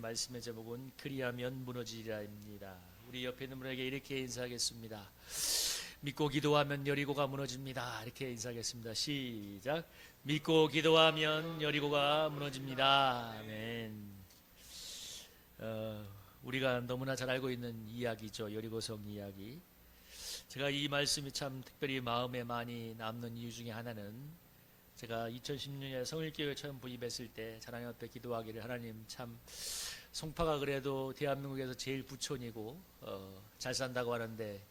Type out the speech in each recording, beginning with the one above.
말씀의 제목은 그리하면 무너지리라입니다. 우리 옆에 있는 분에게 이렇게 인사하겠습니다. 믿고 기도하면 여리고가 무너집니다. 이렇게 인사하겠습니다. 시작. 믿고 기도하면 여리고가 무너집니다. 아멘. 우리가 너무나 잘 알고 있는 이야기죠. 여리고성 이야기. 제가 이 말씀이 참 특별히 마음에 많이 남는 이유 중에 하나는 제가 2016년에 성일교회 처음 부임했을 때 하나님 앞에 기도하기를, 하나님 참 송파가 그래도 대한민국에서 제일 부촌이고 잘 산다고 하는데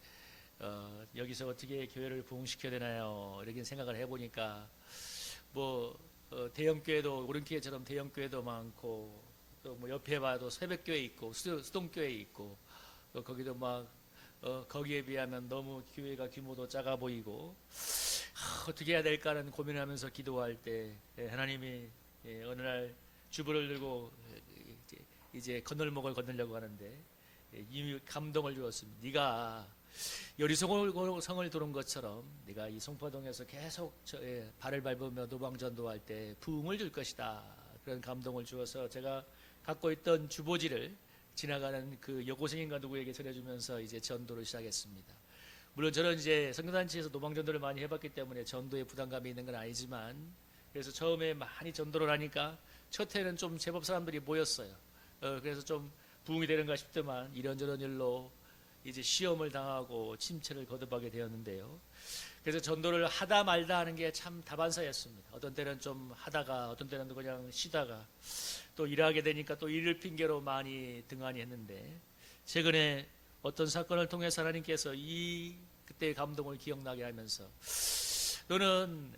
여기서 어떻게 교회를 부흥시켜야 되나요? 이렇게 생각을 해보니까 대형교회도 오른교회처럼 대형교회도 많고 또 뭐 옆에 봐도 새벽교회 있고 수동교회 있고 또 거기도 거기에 비하면 너무 교회가 규모도 작아 보이고 어떻게 해야 될까 하는 고민을 하면서 기도할 때 하나님이 어느 날 주부를 들고 이제 건널목을 건너려고 하는데 이미 감동을 주었습니다. 네가 여리고성을 도는 것처럼 네가 이 송파동에서 계속 발을 밟으며 노방전도할 때 부흥을 줄 것이다. 그런 감동을 주어서 제가 갖고 있던 주보지를 지나가는 그 여고생인가 누구에게 전해주면서 이제 전도를 시작했습니다. 물론 저는 이제 선교단체에서 노방전도를 많이 해봤기 때문에 전도에 부담감이 있는 건 아니지만, 그래서 처음에 많이 전도를 하니까 첫 해는 좀 제법 사람들이 모였어요. 그래서 좀 부흥이 되는가 싶더만 이런저런 일로 이제 시험을 당하고 침체를 거듭하게 되었는데요. 그래서 전도를 하다 말다 하는 게 참 다반사였습니다. 어떤 때는 좀 하다가 어떤 때는 그냥 쉬다가 또 일하게 되니까 또 일을 핑계로 많이 등한히 했는데, 최근에 어떤 사건을 통해서 하나님께서 그때의 감동을 기억나게 하면서 너는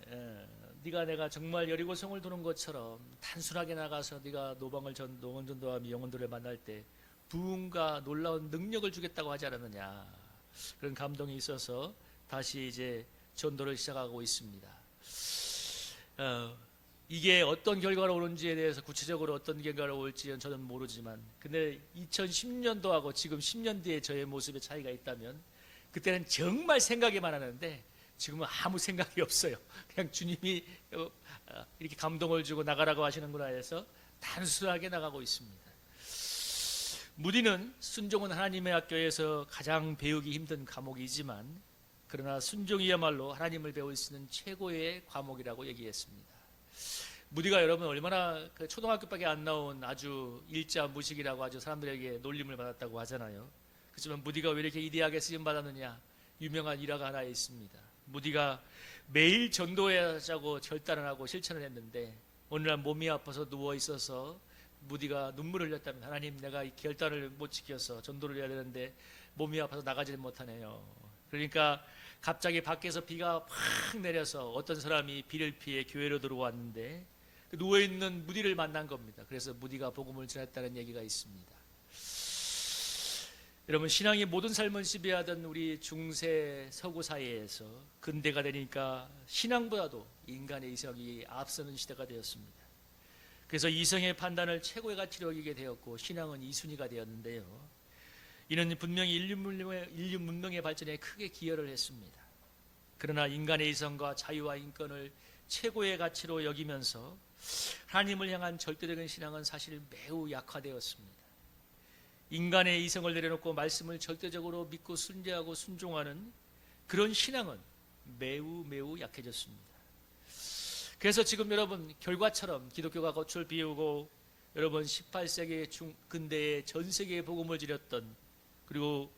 네가 내가 정말 여리고성을 도는 것처럼 단순하게 나가서 네가 노방을 전도하며 영혼들을 만날 때 부흥과 놀라운 능력을 주겠다고 하지 않았느냐, 그런 감동이 있어서 다시 이제 전도를 시작하고 있습니다. 이게 어떤 결과로 오는지에 대해서 구체적으로 어떤 결과로 올지는 저는 모르지만, 근데 2010년도하고 지금 10년 뒤에 저의 모습의 차이가 있다면, 그때는 정말 생각이만 하는데 지금은 아무 생각이 없어요. 그냥 주님이 이렇게 감동을 주고 나가라고 하시는구나 해서 단순하게 나가고 있습니다. 무디는 순종은 하나님의 학교에서 가장 배우기 힘든 과목이지만, 그러나 순종이야말로 하나님을 배울 수 있는 최고의 과목이라고 얘기했습니다. 무디가 여러분 얼마나 초등학교밖에 안 나온 아주 일자 무식이라고 아주 사람들에게 놀림을 받았다고 하잖아요. 그렇지만 무디가 왜 이렇게 이대하게 쓰임 받았느냐, 유명한 일화가 하나 있습니다. 무디가 매일 전도하자고 결단을 하고 실천을 했는데, 어느 날 몸이 아파서 누워 있어서 무디가 눈물을 흘렸다면, 하나님 내가 이 결단을 못 지켜서 전도를 해야 되는데 몸이 아파서 나가지를 못하네요. 그러니까 갑자기 밖에서 비가 팍 내려서 어떤 사람이 비를 피해 교회로 들어왔는데 누워있는 무디를 만난 겁니다. 그래서 무디가 복음을 전했다는 얘기가 있습니다. 여러분, 신앙이 모든 삶을 지배하던 우리 중세 서구 사회에서 근대가 되니까 신앙보다도 인간의 이성이 앞서는 시대가 되었습니다. 그래서 이성의 판단을 최고의 가치로 여기게 되었고 신앙은 이순위가 되었는데요. 이는 분명히 인류 문명의 발전에 크게 기여를 했습니다. 그러나 인간의 이성과 자유와 인권을 최고의 가치로 여기면서 하나님을 향한 절대적인 신앙은 사실 매우 약화되었습니다. 인간의 이성을 내려놓고 말씀을 절대적으로 믿고 순종하고 순종하는 그런 신앙은 매우 약해졌습니다. 그래서 지금 여러분 결과처럼 기독교가 겉을 비우고 여러분 18세기 근대에 전 세계에 복음을 지렸던, 그리고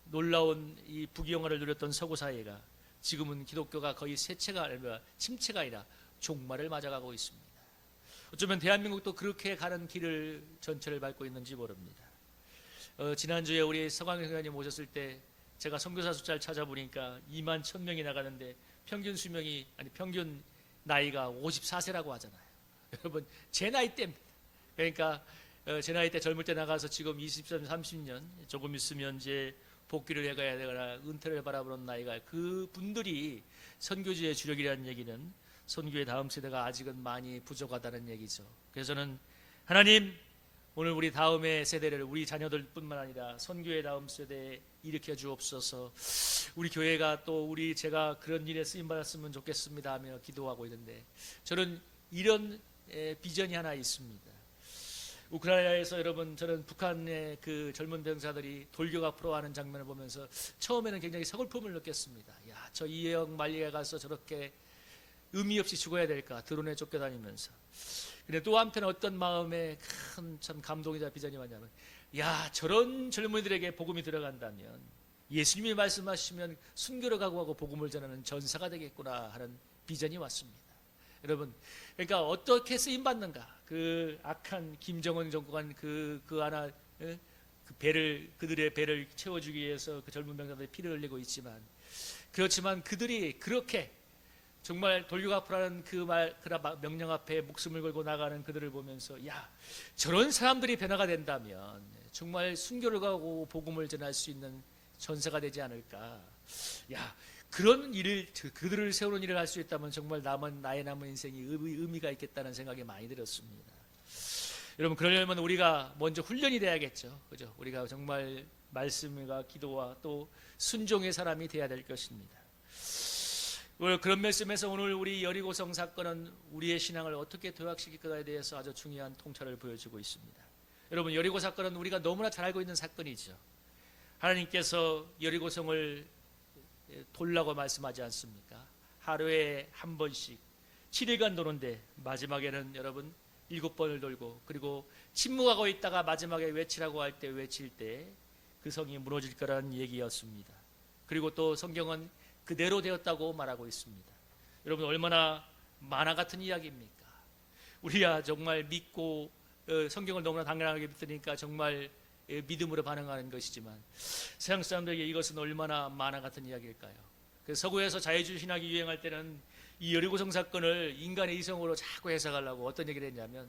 놀라운 이 부귀영화를 누렸던 서구 사회가 지금은 기독교가 거의 침체가 아니라 종말을 맞아가고 있습니다. 어쩌면 대한민국도 그렇게 가는 길을 전철을 밟고 있는지 모릅니다. 지난주에 우리 서광 선생님 오셨을 때 제가 선교사 숫자를 찾아보니까 2만 1,000명이 나가는데 평균 나이가 54세라고 하잖아요. 여러분 제 나이 때입니다. 그러니까 제 나이 때 젊을 때 나가서 지금 20년, 30년 조금 있으면 이제 복귀를 해가야 되거나 은퇴를 바라보는 나이가, 그 분들이 선교지의 주력이라는 얘기는 선교의 다음 세대가 아직은 많이 부족하다는 얘기죠. 그래서 저는 하나님 오늘 우리 다음의 세대를, 우리 자녀들뿐만 아니라 선교의 다음 세대에 일으켜 주옵소서. 우리 교회가 또 제가 그런 일에 쓰임 받았으면 좋겠습니다 하며 기도하고 있는데, 저는 이런 비전이 하나 있습니다. 우크라이나에서 여러분 저는 북한의 그 젊은 병사들이 돌격 앞으로 하는 장면을 보면서 처음에는 굉장히 서글픔을 느꼈습니다. 야, 저 이역 말리에 가서 저렇게 의미 없이 죽어야 될까? 드론에 쫓겨다니면서. 근데 또 한편 어떤 마음에 큰 참 감동이자 비전이 왔냐면, 야, 저런 젊은이들에게 복음이 들어간다면 예수님이 말씀하시면 순교를 각오하고 복음을 전하는 전사가 되겠구나 하는 비전이 왔습니다. 여러분, 그러니까 어떻게 쓰임 받는가? 그 악한 김정은 정권 그 하나 그 배를 그들의 배를 채워주기 위해서 그 젊은 병사들이 피를 흘리고 있지만, 그렇지만 그들이 그렇게 정말 돌격 앞으로 하는 그 명령 앞에 목숨을 걸고 나가는 그들을 보면서, 야, 저런 사람들이 변화가 된다면 정말 순교를 가고 복음을 전할 수 있는 전사가 되지 않을까? 야, 그런 일을 그들을 세우는 일을 할 수 있다면 정말 나의 남은 인생이 의미가 있겠다는 생각이 많이 들었습니다. 여러분, 그러려면 우리가 먼저 훈련이 돼야겠죠, 그죠? 우리가 정말 말씀과 기도와 또 순종의 사람이 돼야 될 것입니다. 그런 말씀에서 오늘 우리 여리고성 사건은 우리의 신앙을 어떻게 도약시킬 것에 대해서 아주 중요한 통찰을 보여주고 있습니다. 여러분, 여리고 사건은 우리가 너무나 잘 알고 있는 사건이죠. 하나님께서 여리고성을 돌라고 말씀하지 않습니까? 하루에 한 번씩 7일간 도는데 마지막에는 여러분 7번을 돌고, 그리고 침묵하고 있다가 마지막에 외치라고 할 때 외칠 때 그 성이 무너질 거라는 얘기였습니다. 그리고 또 성경은 그대로 되었다고 말하고 있습니다. 여러분, 얼마나 만화 같은 이야기입니까? 우리야 정말 믿고 성경을 너무나 당연하게 믿으니까 정말 믿음으로 반응하는 것이지만, 세상 사람들에게 이것은 얼마나 만화 같은 이야기일까요? 그래서 서구에서 자유주의 신학이 유행할 때는 이 여리고성 사건을 인간의 이성으로 자꾸 해석하려고 어떤 얘기를 했냐면,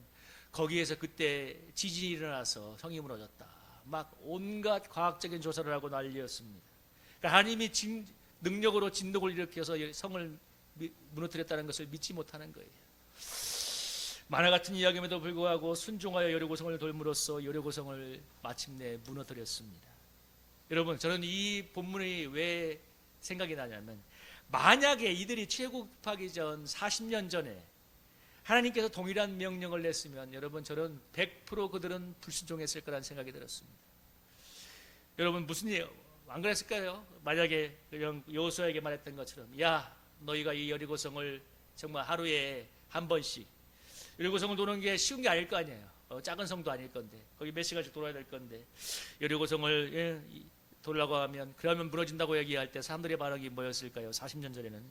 거기에서 그때 지진이 일어나서 성이 무너졌다, 막 온갖 과학적인 조사를 하고 난리였습니다. 그러니까 하나님이 능력으로 진동을 일으켜서 성을 무너뜨렸다는 것을 믿지 못하는 거예요. 만화 같은 이야기임에도 불구하고 순종하여 여리고성을 돌므로써 여리고성을 마침내 무너뜨렸습니다. 여러분, 저는 이 본문이 왜 생각이 나냐면, 만약에 이들이 출애굽하기 전 40년 전에 하나님께서 동일한 명령을 냈으면 여러분, 저는 100% 그들은 불순종했을 거라는 생각이 들었습니다. 여러분, 무슨 일 안 그랬을까요? 만약에 여호수아에게 말했던 것처럼, 야, 너희가 이 여리고성을 정말 하루에 한 번씩, 여리고성을 도는 게 쉬운 게 아닐 거 아니에요. 작은 성도 아닐 건데, 거기 몇 시간씩 돌아야 될 건데, 여리고성을 돌라고 하면, 그러면 무너진다고 얘기할 때 사람들의 반응이 뭐였을까요? 40년 전에는,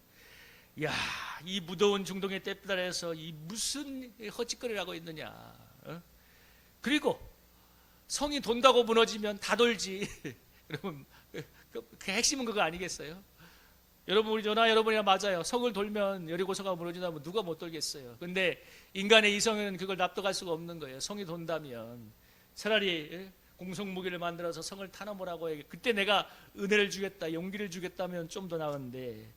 야, 이 무더운 중동의 때달에서 이 무슨 헛짓거리를 하고 있느냐. 그리고 성이 돈다고 무너지면 다 돌지. 여러분, 그 핵심은 그거 아니겠어요? 여러분, 저나 여러분이나 맞아요. 성을 돌면 여리고성가 무너진다면 누가 못 돌겠어요. 근데 인간의 이성은 그걸 납득할 수가 없는 거예요. 성이 돈다면 차라리 공성무기를 만들어서 성을 타넘으라고 얘기. 그때 내가 은혜를 주겠다, 용기를 주겠다면 좀 더 나은데,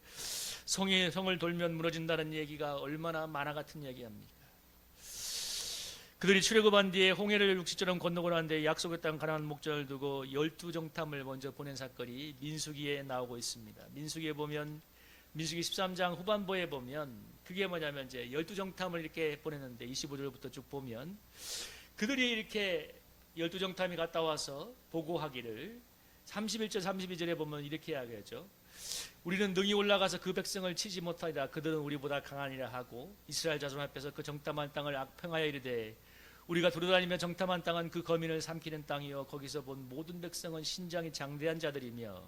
성을 돌면 무너진다는 얘기가 얼마나 만화 같은 얘기합니까? 그들이 출애굽한 뒤에 홍해를 육지처럼 건너고 나는데 약속의 땅 가나안 목전을 두고 12정탐을 먼저 보낸 사건이 민수기에 나오고 있습니다. 민수기에 보면, 민수기 13장 후반부에 보면 그게 뭐냐면 이제 12정탐을 이렇게 보냈는데 25절부터 쭉 보면 그들이 이렇게 12정탐이 갔다 와서 보고하기를 31절 32절에 보면 이렇게 이야기하죠. 우리는 능히 올라가서 그 백성을 치지 못하리라. 그들은 우리보다 강하니라 하고 이스라엘 자손 앞에서 그 정탐한 땅을 악평하여 이르되, 우리가 돌아다니며 정탐한 땅은 그 거민을 삼키는 땅이요 거기서 본 모든 백성은 신장이 장대한 자들이며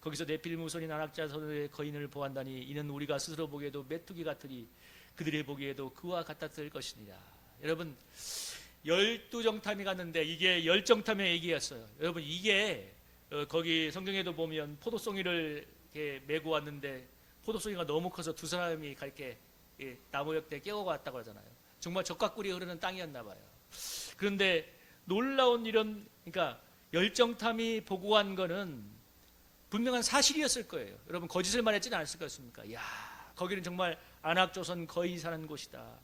거기서 네필 무손인 안악자손의 거인을 보았다니 이는 우리가 스스로 보기에도 메뚜기 같으니 그들이 보기에도 그와 같았을 것이니라. 여러분, 12정탐이 갔는데 이게 10정탐의 얘기였어요. 여러분, 이게 거기 성경에도 보면 포도송이를 이렇게 메고 왔는데 포도송이가 너무 커서 두 사람이 이렇게 나무 옆에 깨고 갔다고 하잖아요. 정말 적과 꿀이 흐르는 땅이었나 봐요. 그런데 놀라운 일은, 그러니까 열정탐이 보고한 거는 분명한 사실이었을 거예요. 여러분, 거짓을 말했지는 않았을 것입니까? 야, 거기는 정말 안악조선 거의 사는 곳이다.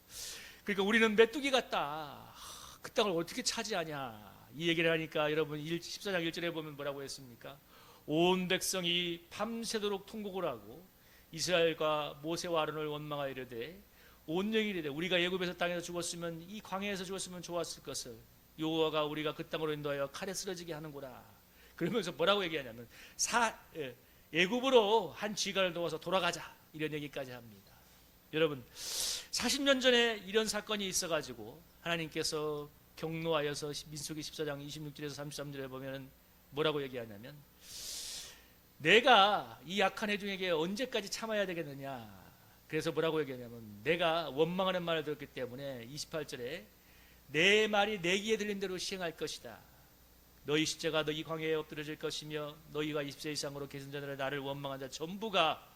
그러니까 우리는 메뚜기 같다. 그 땅을 어떻게 차지하냐, 이 얘기를 하니까 여러분 14장 1절에 보면 뭐라고 했습니까? 온 백성이 밤새도록 통곡을 하고 이스라엘과 모세와 아론을 원망하여 이르되 온 영이 이르되 우리가 애굽에서 땅에서 죽었으면 이 광야에서 죽었으면 좋았을 것을 여호와가 우리가 그 땅으로 인도하여 칼에 쓰러지게 하는구나. 그러면서 뭐라고 얘기하냐면 애굽으로 한 지간을 도와서 돌아가자, 이런 얘기까지 합니다. 여러분, 40년 전에 이런 사건이 있어가지고 하나님께서 경노하여서 민수기 14장 26절에서 33절에 보면 뭐라고 얘기하냐면, 내가 이 약한 회중에게 언제까지 참아야 되겠느냐. 그래서 뭐라고 얘기하냐면, 내가 원망하는 말을 들었기 때문에 28절에 내 말이 내 귀에 들린 대로 시행할 것이다. 너희 십자가 너희 광야에 엎드려질 것이며 너희가 20세 이상으로 계신 자들의 나를 원망한 자 전부가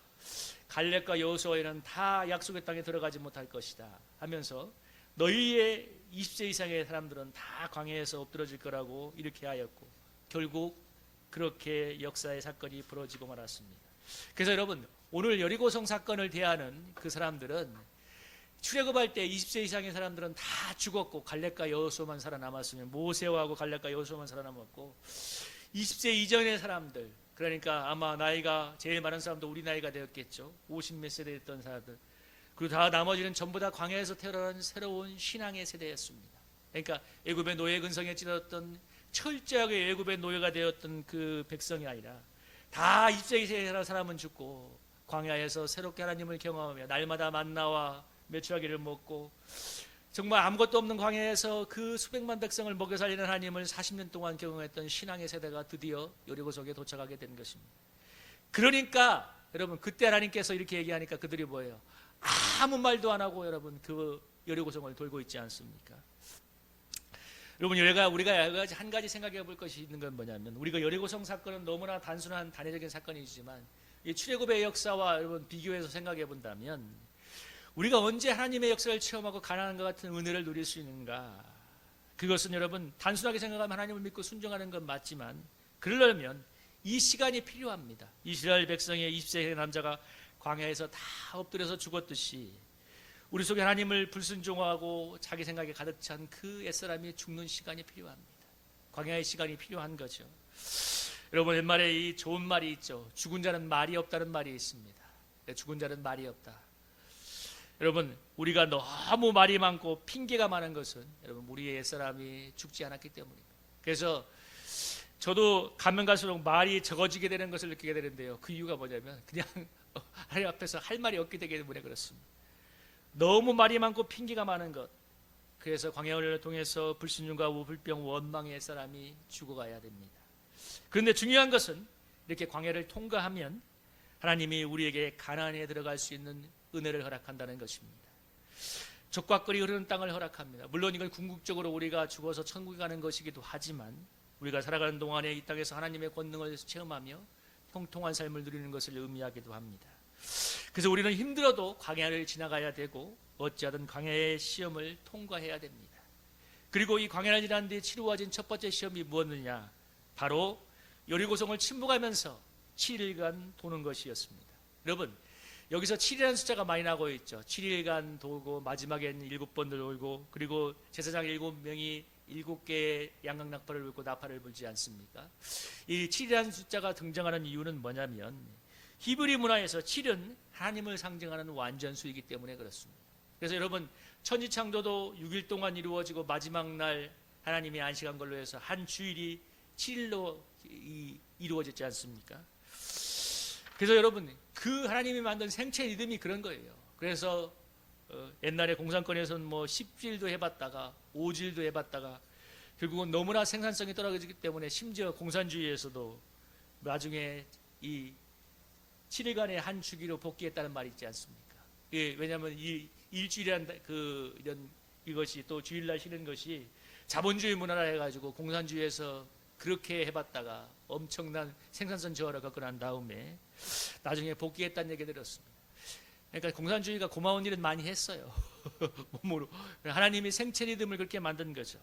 갈렙과 여호수아에는 다 약속의 땅에 들어가지 못할 것이다 하면서, 너희의 20세 이상의 사람들은 다 광야에서 엎드러질 거라고 이렇게 하였고, 결국 그렇게 역사의 사건이 벌어지고 말았습니다. 그래서 여러분, 오늘 여리고성 사건을 대하는 그 사람들은 출애굽할 때 20세 이상의 사람들은 다 죽었고 갈렙과 여호수아만 살아남았으면, 모세하고 갈렙과 여호수아만 살아남았고, 20세 이전의 사람들, 그러니까 아마 나이가 제일 많은 사람도 우리 나이가 되었겠죠. 50몇 세대 됐던 사람들, 그리고 다 나머지는 전부 다 광야에서 태어난 새로운 신앙의 세대였습니다. 그러니까 애굽의 노예 근성에 찌들었던, 철저하게 애굽의 노예가 되었던 그 백성이 아니라, 다 20세 이상의 사람은 죽고 광야에서 새롭게 하나님을 경험하며 날마다 만나와 메추라기를 먹고 정말 아무것도 없는 광야에서 그 수백만 백성을 먹여 살리는 하나님을 40년 동안 경험했던 신앙의 세대가 드디어 여리고성에 도착하게 된 것입니다. 그러니까 여러분, 그때 하나님께서 이렇게 얘기하니까 그들이 뭐예요? 아무 말도 안 하고 여러분 그 여리고성을 돌고 있지 않습니까? 여러분, 우리가 한 가지 생각해 볼 것이 있는 건 뭐냐면, 우리가 여리고성 사건은 너무나 단순한 단회적인 사건이지만 이 출애굽의 역사와 여러분 비교해서 생각해 본다면, 우리가 언제 하나님의 역사를 체험하고 가난한과 같은 은혜를 누릴 수 있는가? 그것은 여러분, 단순하게 생각하면 하나님을 믿고 순종하는 건 맞지만, 그러려면 이 시간이 필요합니다. 이스라엘 백성의 20세 남자가 광야에서 다 엎드려서 죽었듯이 우리 속에 하나님을 불순종하고 자기 생각에 가득 찬 그 옛사람이 죽는 시간이 필요합니다. 광야의 시간이 필요한 거죠. 여러분, 옛말에 이 좋은 말이 있죠. 죽은 자는 말이 없다는 말이 있습니다. 죽은 자는 말이 없다. 여러분, 우리가 너무 말이 많고 핑계가 많은 것은 여러분 우리의 옛사람이 죽지 않았기 때문입니다. 그래서 저도 가면 갈수록 말이 적어지게 되는 것을 느끼게 되는데요. 그 이유가 뭐냐면, 그냥 하나님 앞에서 할 말이 없기 때문에 그렇습니다. 너무 말이 많고 핑계가 많은 것. 그래서 광야를 통해서 불순종과 불병 원망의 사람이 죽어가야 됩니다. 그런데 중요한 것은 이렇게 광야를 통과하면 하나님이 우리에게 가나안에 들어갈 수 있는 은혜를 허락한다는 것입니다. 젖과 꿀이 흐르는 땅을 허락합니다. 물론 이건 궁극적으로 우리가 죽어서 천국에 가는 것이기도 하지만, 우리가 살아가는 동안에 이 땅에서 하나님의 권능을 체험하며 형통한 삶을 누리는 것을 의미하기도 합니다. 그래서 우리는 힘들어도 광야를 지나가야 되고, 어찌하든 광야의 시험을 통과해야 됩니다. 그리고 이 광야를 지난 뒤에 치루어진 첫 번째 시험이 무엇이냐? 바로 여리고성을 침묵하면서 7일간 도는 것이었습니다. 여러분, 여기서 7이라는 숫자가 많이 나고 있죠. 7일간 돌고 마지막엔 7번을 돌고, 그리고 제사장 7명이 7개의 양각나팔을 불고 나팔을 불지 않습니까? 이 7이라는 숫자가 등장하는 이유는 뭐냐면, 히브리 문화에서 7은 하나님을 상징하는 완전수이기 때문에 그렇습니다. 그래서 여러분, 천지창조도 6일 동안 이루어지고 마지막 날 하나님이 안식한 걸로 해서 한 주일이 7일로 이루어졌지 않습니까? 그래서 여러분, 그 하나님이 만든 생체 리듬이 그런 거예요. 그래서 옛날에 공산권에서는 뭐 10주일도 해봤다가 5주일도 해봤다가 결국은 너무나 생산성이 떨어지기 때문에 심지어 공산주의에서도 나중에 이 7일간의 한 주기로 복귀했다는 말이 있지 않습니까? 예, 왜냐하면 이 일주일이란 이것이 또 주일날 쉬는 것이 자본주의 문화라 해가지고 공산주의에서 그렇게 해봤다가 엄청난 생산성 저하를 겪고 난 다음에 나중에 복귀했다는 얘기 들었습니다. 그러니까 공산주의가 고마운 일은 많이 했어요. 몸으로. 하나님이 생체 리듬을 그렇게 만든 거죠.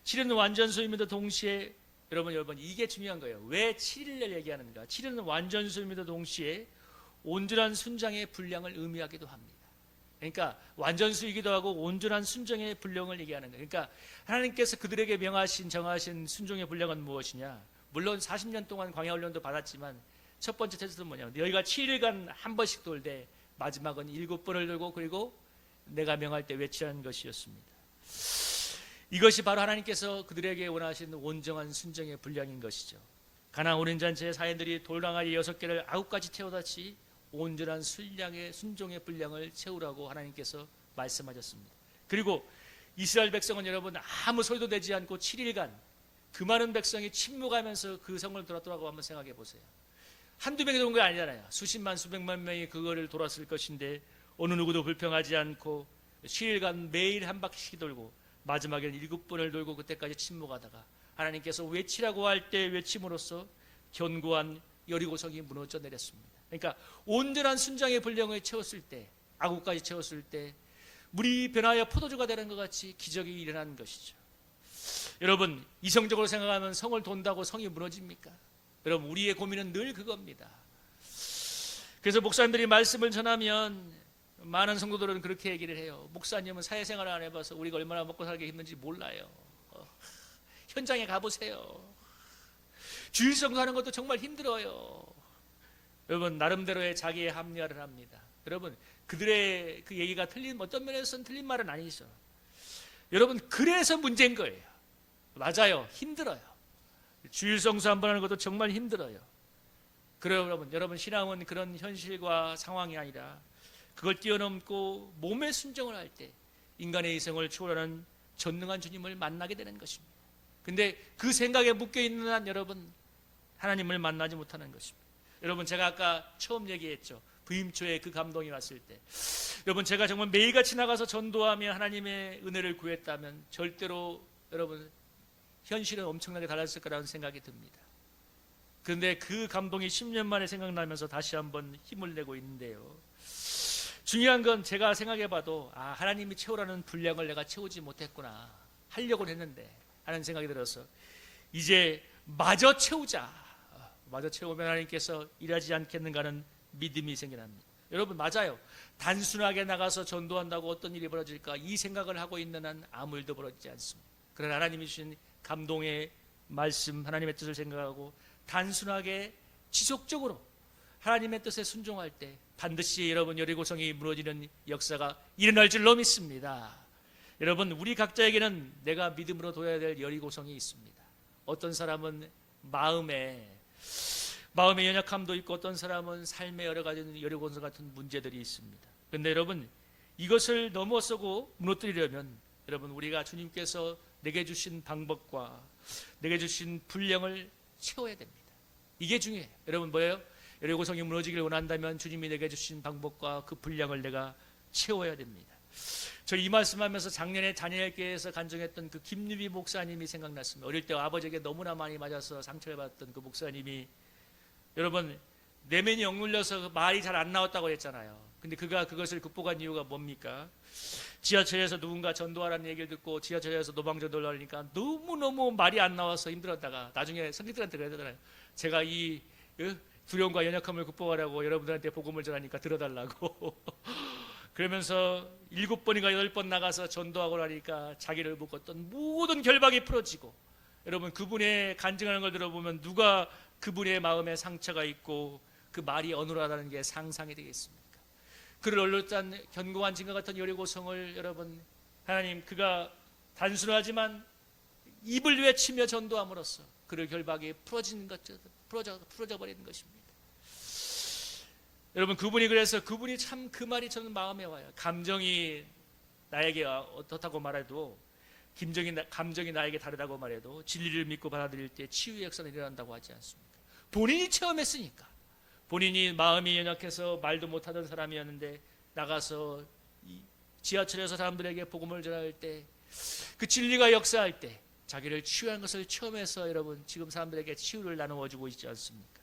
7일은 완전수임에도 동시에 여러분 이게 중요한 거예요. 왜 7일을 얘기하는가? 7일은 완전수임에도 동시에 온전한 순장의 분량을 의미하기도 합니다. 그러니까 완전수이기도 하고 온전한 순종의 분량을 얘기하는 거예요. 그러니까 하나님께서 그들에게 정하신 순종의 분량은 무엇이냐? 물론 40년 동안 광야 훈련도 받았지만 첫 번째 테스트는 뭐냐면, 너희가 7일간 한 번씩 돌되 마지막은 7번을 돌고 그리고 내가 명할 때 외치라는 것이었습니다. 이것이 바로 하나님께서 그들에게 원하시는 온전한 순종의 분량인 것이죠. 가나안 혼인잔치의 사인들이 돌항아리 6개를 9가지 태우듯이 온전한 순종의 분량을 채우라고 하나님께서 말씀하셨습니다. 그리고 이스라엘 백성은 여러분 아무 소리도 내지 않고 7일간 그 많은 백성이 침묵하면서 그 성을 돌았더라고 한번 생각해 보세요. 한두 명이 도는 게 아니잖아요. 수십만 수백만 명이 그거를 돌았을 것인데 어느 누구도 불평하지 않고 7일간 매일 한 바퀴씩 돌고 마지막에는 7번을 돌고 그때까지 침묵하다가 하나님께서 외치라고 할 때 외침으로써 견고한 여리고성이 무너져 내렸습니다. 그러니까 온전한 순종의 분량을 채웠을 때, 아구까지 채웠을 때 물이 변하여 포도주가 되는 것 같이 기적이 일어난 것이죠. 여러분, 이성적으로 생각하면 성을 돈다고 성이 무너집니까? 여러분, 우리의 고민은 늘 그겁니다. 그래서 목사님들이 말씀을 전하면 많은 성도들은 그렇게 얘기를 해요. 목사님은 사회생활을 안 해봐서 우리가 얼마나 먹고 살기 힘든지 몰라요. 현장에 가보세요. 주일성도 하는 것도 정말 힘들어요. 여러분, 나름대로의 자기의 합리화를 합니다. 여러분, 그들의 그 얘기가 어떤 면에서는 틀린 말은 아니죠. 여러분, 그래서 문제인 거예요. 맞아요. 힘들어요. 주일성수 한번 하는 것도 정말 힘들어요. 그래요, 여러분 신앙은 그런 현실과 상황이 아니라 그걸 뛰어넘고 몸의 순종을 할 때 인간의 이성을 초월하는 전능한 주님을 만나게 되는 것입니다. 근데 그 생각에 묶여있는 한 여러분 하나님을 만나지 못하는 것입니다. 여러분, 제가 아까 처음 얘기했죠. 부임초에 그 감동이 왔을 때 여러분, 제가 정말 매일같이 나가서 전도하며 하나님의 은혜를 구했다면 절대로 여러분 현실은 엄청나게 달랐을 거라는 생각이 듭니다. 그런데 그 감동이 10년 만에 생각나면서 다시 한번 힘을 내고 있는데요. 중요한 건 제가 생각해봐도 하나님이 채우라는 분량을 내가 채우지 못했구나, 하려고는 했는데 하는 생각이 들어서 이제 마저 채우자, 마저 채우면 하나님께서 일하지 않겠는가 하는 믿음이 생겨납니다. 여러분, 맞아요. 단순하게 나가서 전도한다고 어떤 일이 벌어질까 이 생각을 하고 있는 한 아무 일도 벌어지지 않습니다. 그러나 하나님이 주신 감동의 말씀, 하나님의 뜻을 생각하고 단순하게 지속적으로 하나님의 뜻에 순종할 때 반드시 여러분 여리고성이 무너지는 역사가 일어날 줄로 믿습니다. 여러분, 우리 각자에게는 내가 믿음으로 둬야 될 여리고성이 있습니다. 어떤 사람은 마음의 연약함도 있고 어떤 사람은 삶의 여러 가지 여리고성 같은 문제들이 있습니다. 그런데 여러분, 이것을 넘어서고 무너뜨리려면 여러분 우리가 주님께서 내게 주신 방법과 내게 주신 분량을 채워야 됩니다. 이게 중요해요. 여러분, 뭐예요? 여리고성이 무너지기를 원한다면 주님이 내게 주신 방법과 그 분량을 내가 채워야 됩니다. 저 이 말씀하면서 작년에 다니엘교회에서 간증했던 그 김유비 목사님이 생각났습니다. 어릴 때 아버지에게 너무나 많이 맞아서 상처를 받았던 그 목사님이 여러분 내면이 억눌려서 말이 잘 안 나왔다고 했잖아요. 근데 그가 그것을 극복한 이유가 뭡니까? 지하철에서 누군가 전도하라는 얘기를 듣고 지하철에서 노방전도를 하니까 너무너무 말이 안 나와서 힘들었다가 나중에 선생님들한테 그러잖아요. 제가 이 두려움과 연약함을 극복하라고 여러분들한테 복음을 전하니까 들어달라고 그러면서 7번인가 8번 나가서 전도하고 나니까 자기를 묶었던 모든 결박이 풀어지고, 여러분 그분의 간증하는 걸 들어보면 누가 그분의 마음에 상처가 있고 그 말이 어눌하다는 게 상상이 되겠습니까? 그를 얼렸던 견고한 증거 같은 여리고성을 여러분 하나님 그가 단순하지만 입을 외치며 전도함으로써 그를 결박이 풀어져 버리는 것입니다. 여러분 그분이 참 그 말이 저는 마음에 와요. 감정이 나에게 어떻다고 말해도 감정이 나에게 다르다고 말해도 진리를 믿고 받아들일 때 치유의 역사는 일어난다고 하지 않습니까? 본인이 체험했으니까. 본인이 마음이 연약해서 말도 못하던 사람이었는데 나가서 지하철에서 사람들에게 복음을 전할 때 그 진리가 역사할 때 자기를 치유한 것을 체험해서 여러분 지금 사람들에게 치유를 나누어주고 있지 않습니까?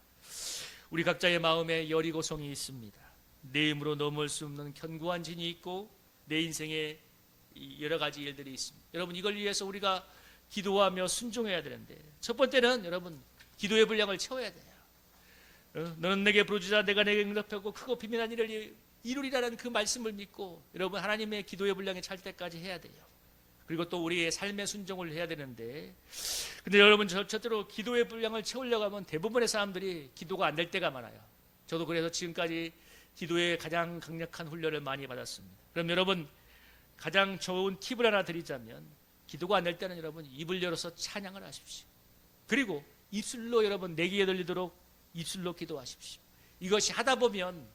우리 각자의 마음에 여리고성이 있습니다. 내 힘으로 넘을 수 없는 견고한 진이 있고 내 인생에 여러 가지 일들이 있습니다. 여러분 이걸 위해서 우리가 기도하며 순종해야 되는데 첫 번째는 여러분 기도의 분량을 채워야 돼요. 너는 내게 부르짖으라 내가 내게 응답하고 크고 비밀한 일을 이루리라는 그 말씀을 믿고 여러분 하나님의 기도의 분량에 찰 때까지 해야 돼요. 그리고 또 우리의 삶의 순종을 해야 되는데, 근데 여러분 첫째로 기도의 분량을 채우려고 하면 대부분의 사람들이 기도가 안 될 때가 많아요. 저도 그래서 지금까지 기도에 가장 강력한 훈련을 많이 받았습니다. 그럼 여러분 가장 좋은 팁을 하나 드리자면 기도가 안 될 때는 여러분 입을 열어서 찬양을 하십시오. 그리고 입술로 여러분 내기에 들리도록 입술로 기도하십시오. 이것이 하다 보면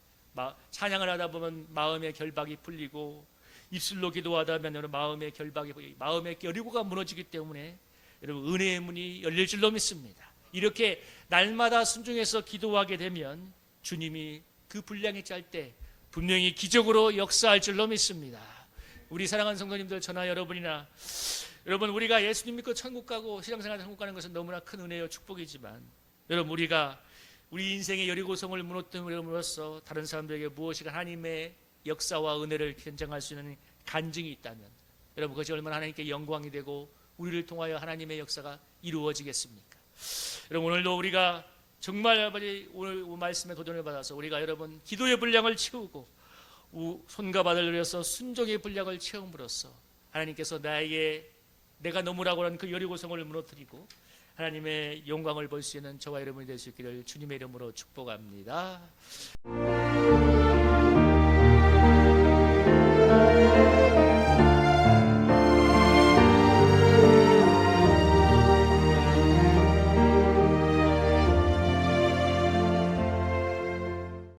찬양을 하다 보면 마음의 결박이 풀리고 입술로 기도하다 보면 여러분 마음의 결박이 풀리고 마음의 여리고가 무너지기 때문에 여러분 은혜의 문이 열릴 줄로 믿습니다. 이렇게 날마다 순종해서 기도하게 되면 주님이 그 분량이 짤 때 분명히 기적으로 역사할 줄로 믿습니다. 우리 사랑하는 성도님들, 저나 여러분이나 여러분, 우리가 예수님 믿고 천국 가고 신앙생활 천국 가는 것은 너무나 큰 은혜요 축복이지만 여러분, 우리가 우리 인생의 여리고성을 무너뜨림으로써 다른 사람들에게 무엇이 하나님의 역사와 은혜를 현장할 수 있는 간증이 있다면 여러분, 그것이 얼마나 하나님께 영광이 되고 우리를 통하여 하나님의 역사가 이루어지겠습니까? 여러분, 오늘도 우리가 정말 아버지 오늘 말씀에 도전을 받아서 우리가 여러분 기도의 분량을 채우고 손과 발을 들여서 순종의 분량을 채움으로써 하나님께서 내가 넘으라고 하는 그 여리고성을 무너뜨리고 하나님의 영광을 볼 수 있는 저와 여러분이 될 수 있기를 주님의 이름으로 축복합니다.